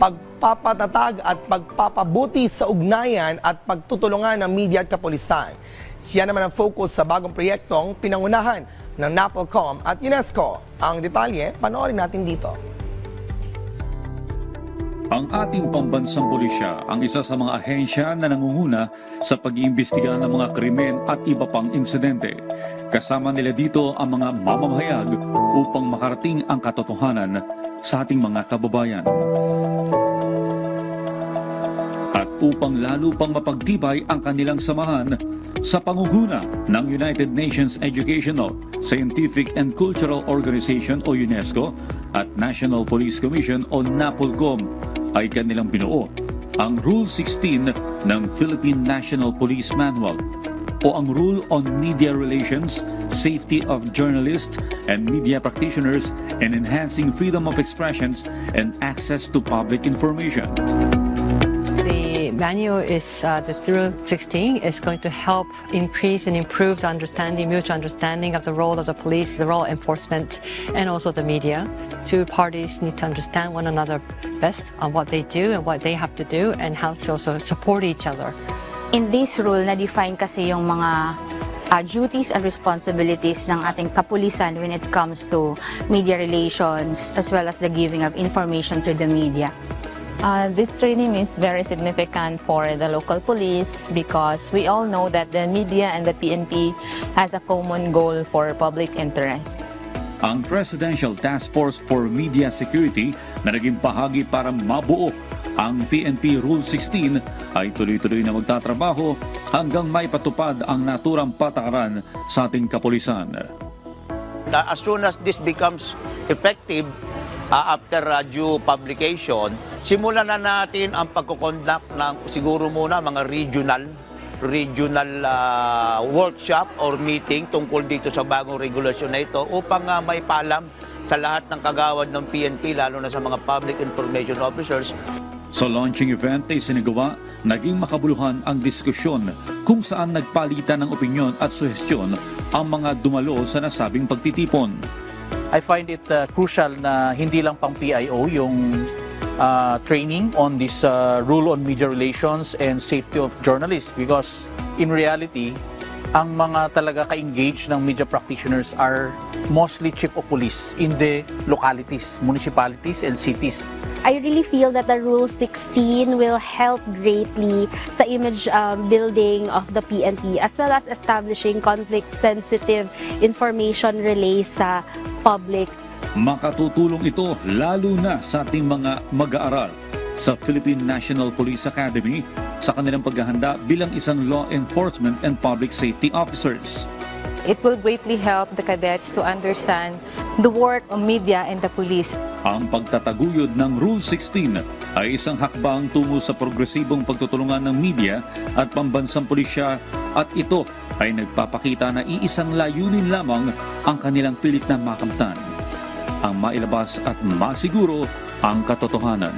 pagpapatatag at pagpapabuti sa ugnayan at pagtutulungan ng media at kapulisan. Yan naman ang focus sa bagong proyektong pinangunahan ng NAPOLCOM at UNESCO. Ang detalye, panoorin natin dito. Ang ating pambansang pulisya ang isa sa mga ahensya na nangunguna sa pag-iimbestiga ng mga krimen at iba pang insidente. Kasama nila dito ang mga mamamahayag upang makarating ang katotohanan sa ating mga kababayan. At upang lalo pang mapagtibay ang kanilang samahan sa pangunguna ng United Nations Educational, Scientific and Cultural Organization o UNESCO at National Police Commission o NAPOLCOM, ay kanilang binuo ang Rule 16 ng Philippine National Police Manual o ang Rule on Media Relations, Safety of Journalists and Media Practitioners, and Enhancing Freedom of Expressions and Access to Public Information. The manual is, this Rule 16 is going to help increase and improve the understanding, mutual understanding of the role of the police, the role of enforcement, and also the media. Two parties need to understand one another best on what they do and what they have to do and how to also support each other. In this rule, na-define kasi yung mga duties and responsibilities ng ating kapulisan when it comes to media relations as well as the giving of information to the media. This training is very significant for the local police because we all know that the media and the PNP has a common goal for public interest. Ang Presidential Task Force for Media Security na naging bahagi para mabuo ang PNP Rule 16 ay tuloy-tuloy na magtatrabaho hanggang maipatupad ang naturang patakaran sa ating kapulisan. As soon as this becomes effective, after due publication, simulan na natin ang pagko-conduct ng siguro muna mga regional workshop or meeting tungkol dito sa bagong regulasyon na ito upang may paalam sa lahat ng kagawad ng PNP, lalo na sa mga public information officers. Sa launching event ay sinagawa, naging makabuluhan ang diskusyon kung saan nagpalitan ng opinyon at suhestyon ang mga dumalo sa nasabing pagtitipon. I find it crucial na hindi lang pang PIO yung training on this rule on media relations and safety of journalists because in reality, ang mga talaga ka-engage ng media practitioners are mostly chief of police in the localities, municipalities and cities. I really feel that the Rule 16 will help greatly sa image building of the PNP as well as establishing conflict-sensitive information relay sa public. Makatutulong ito lalo na sa ating mga mag-aaral sa Philippine National Police Academy sa kanilang paghahanda bilang isang law enforcement and public safety officers. It will greatly help the cadets to understand the work of media and the police. Ang pagtataguyod ng Rule 16 ay isang hakbang tungo sa progresibong pagtutulungan ng media at pambansang pulisya at ito ay nagpapakita na iisang layunin lamang ang kanilang pilit na makamtan, ang mailabas at masiguro ang katotohanan.